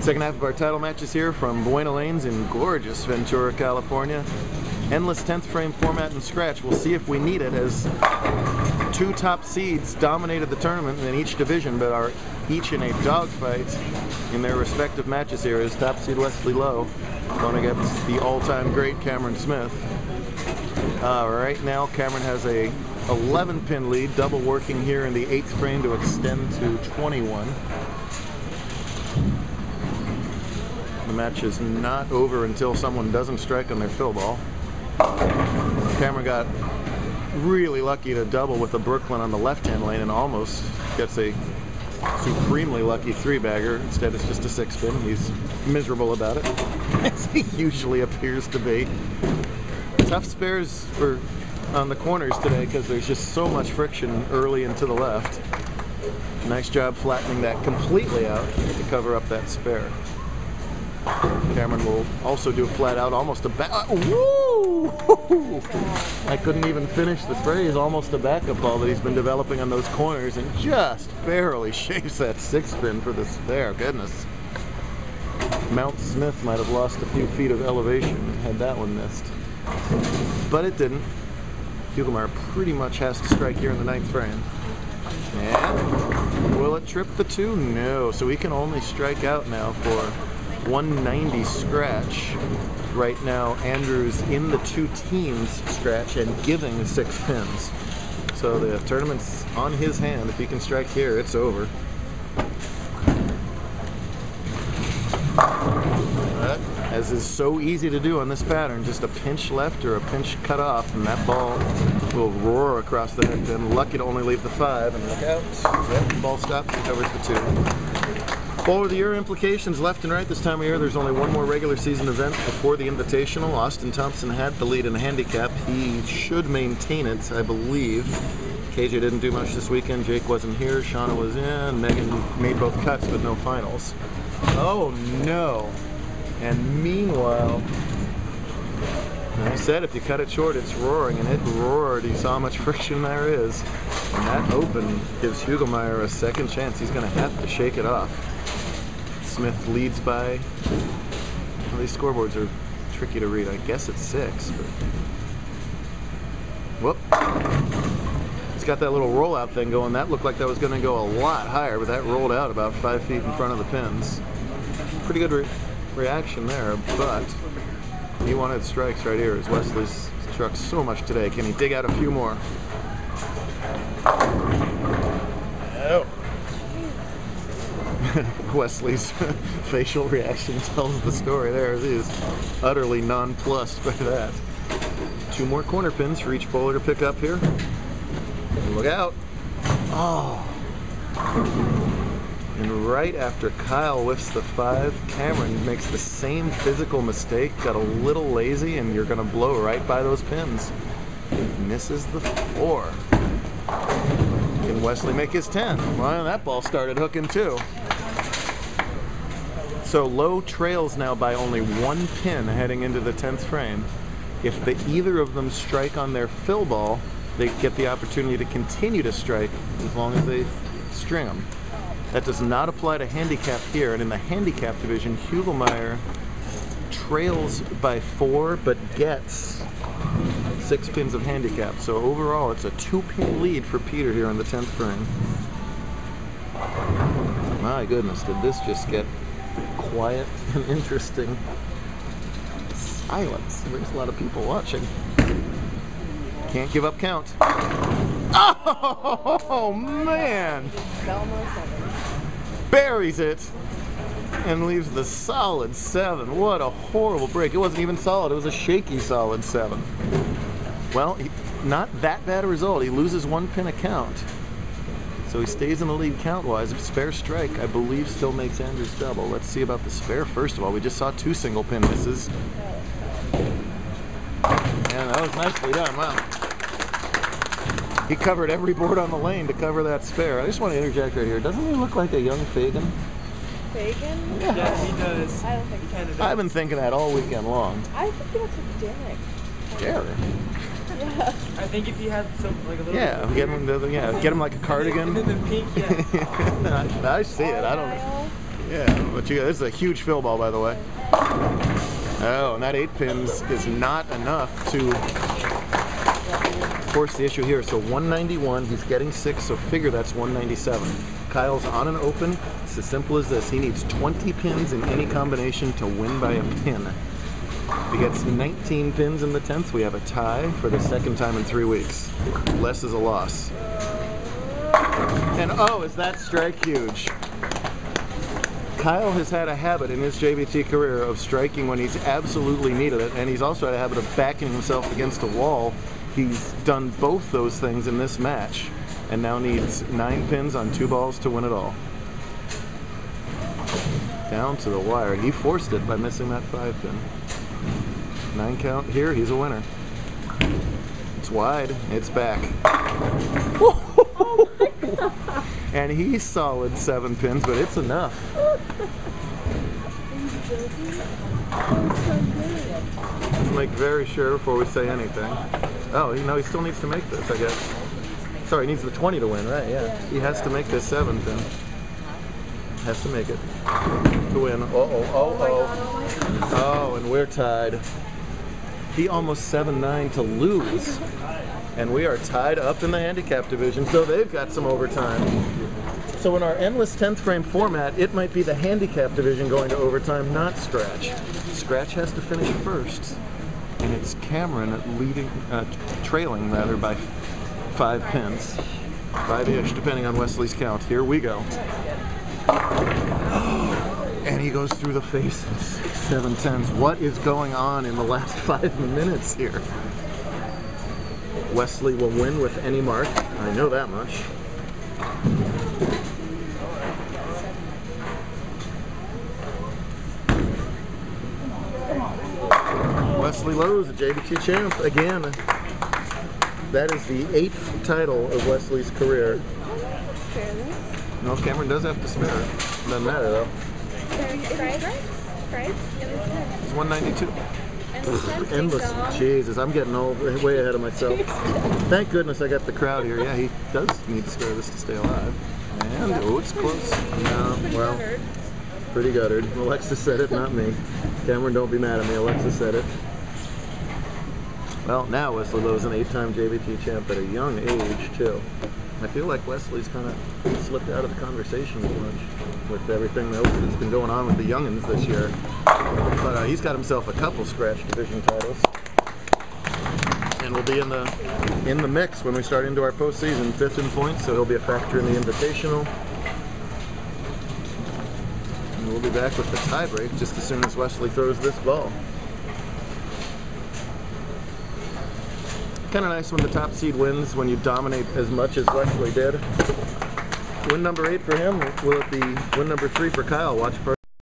Second half of our title matches here from Buena Lanes in gorgeous Ventura, California. Endless 10th frame format and scratch. We'll see if we need it, as two top seeds dominated the tournament in each division, but are each in a dogfight in their respective matches here. Is top seed Wesley Lowe going against the all-time great Cameron Smith. Right now Cameron has a 11-pin lead, double working here in the 8th frame to extend to 21. The match is not over until someone doesn't strike on their fill ball. Cameron got really lucky to double with the Brooklyn on the left-hand lane and almost gets a supremely lucky 3-bagger. Instead it's just a 6-pin. He's miserable about it, as he usually appears to be. Tough spares on the corners today because there's just so much friction early and to the left. Nice job flattening that completely out to cover up that spare. Cameron will also do a flat out, almost a back. Woo! I couldn't even finish the phrase. Almost a backup ball that he's been developing on those corners, and just barely shaves that 6-pin for the spare. Goodness. Mount Smith might have lost a few feet of elevation had that one missed, but it didn't. Hugelmaier pretty much has to strike here in the 9th frame. And will it trip the 2? No. So he can only strike out now for 190 scratch. Right now Andrew's in the 2 teams scratch and giving 6 pins. So the tournament's on his hand. If he can strike here, it's over. But, as is so easy to do on this pattern, just a pinch left or a pinch cut off, and that ball will roar across the head pin. Lucky to only leave the 5, and look out. Yep, the ball stops and covers the 2. Bowler of the Year implications left and right this time of year. There's only one more regular season event before the Invitational. Austin Thompson had the lead in the handicap. He should maintain it, I believe. KJ didn't do much this weekend. Jake wasn't here. Shauna was in. Megan made both cuts, but no finals. Oh no. And meanwhile, I said if you cut it short, it's roaring, and it roared. You saw how much friction there is. And that open gives Hugelmaier a second chance. He's going to have to shake it off. Smith leads by, well, these scoreboards are tricky to read. I guess it's 6, but whoop. It's got that little rollout thing going. That looked like that was going to go a lot higher, but that rolled out about 5 feet in front of the pins. Pretty good reaction there, but he wanted strikes right here, as Wesley's struck so much today. Can he dig out a few more? Oh. Wesley's facial reaction tells the story there, as he is utterly nonplussed by that. 2 more corner pins for each bowler to pick up here. Look out. Oh. And right after Kyle whiffs the 5, Cameron makes the same physical mistake, got a little lazy, and you're going to blow right by those pins. Misses the 4. Can Wesley make his 10? Well, that ball started hooking too. So Lowe trails now by only 1 pin heading into the 10th frame. If either of them strike on their fill ball, they get the opportunity to continue to strike as long as they string them. That does not apply to handicap here, and in the handicap division, Hugelmaier trails by 4 but gets 6 pins of handicap. So overall, it's a 2-pin lead for Peter here in the 10th frame. My goodness, did this just get quiet and interesting? Silence. There's a lot of people watching. Can't give up count. Oh man! Buries it and leaves the solid 7. What a horrible break. It wasn't even solid. It was a shaky solid 7. Well, not that bad a result. He loses 1 pin a count. So he stays in the lead count-wise. If spare strike, I believe, still makes Andrew's double. Let's see about the spare first of all. We just saw 2 single pin misses. And that was nicely done. Wow. He covered every board on the lane to cover that spare. I just want to interject right here. Doesn't he look like a young Fagan? Fagan? Yeah, yeah, he does. I don't think so. I've been thinking that all weekend long. I think he looks like Derek. Derek? Yeah. I think if you had some, like a little Yeah, get him like a cardigan. And then the pink, yeah. I see it. I don't know. Yeah, but this is a huge fill ball, by the way. Oh, and that 8 pins is not enough to force the issue here. So 191, he's getting 6, so figure that's 197. Kyle's on an open. It's as simple as this. He needs 20 pins in any combination to win by a pin. If he gets 19 pins in the 10th, we have a tie for the second time in 3 weeks. Less is a loss. And oh, is that strike huge? Kyle has had a habit in his JBT career of striking when he's absolutely needed it, and he's also had a habit of backing himself against a wall. He's done both those things in this match, and now needs 9 pins on 2 balls to win it all. Down to the wire. He forced it by missing that 5 pin. 9 count here, he's a winner. It's wide, it's back. Oh my God. And he's solid 7 pins, but it's enough. Let's make very sure before we say anything. Oh, no, he still needs to make this, I guess. Sorry, he needs the 20 to win, right? Yeah. He has to make this 7 pin. Has to make it to win. Oh, and we're tied. He almost 7-9 to lose. And we are tied up in the handicap division, so they've got some overtime. So in our endless 10th frame format, it might be the handicap division going to overtime, not Scratch. Scratch has to finish first, and it's Cameron trailing rather by 5 pins. 5-ish, depending on Wesley's count. Here we go. And he goes through the faces. 7 10s. What is going on in the last 5 minutes here? Wesley will win with any mark. I know that much. Wesley Lowe's a JBT champ again. That is the 8th title of Wesley's career. No, Cameron does have to spare it. Doesn't matter though. It's 192. Endless. Jesus, I'm getting way ahead of myself. Thank goodness I got the crowd here. Yeah, he does need to spare this to stay alive. And, oh, it's close. No, well, pretty guttered. Alexis said it, not me. Cameron, don't be mad at me. Alexis said it. Well, now Wesley Lowe's an 8-time JBT champ at a young age, too. I feel like Wesley's kind of slipped out of the conversation as much with everything else that's been going on with the youngins this year. But he's got himself a couple Scratch division titles, and will be in the mix when we start into our postseason. 5th in points, so he'll be a factor in the Invitational. And we'll be back with the tiebreak just as soon as Wesley throws this ball. Kind of nice when the top seed wins, when you dominate as much as Wesley did. Win number 8 for him. Will it be win number 3 for Kyle? Watch.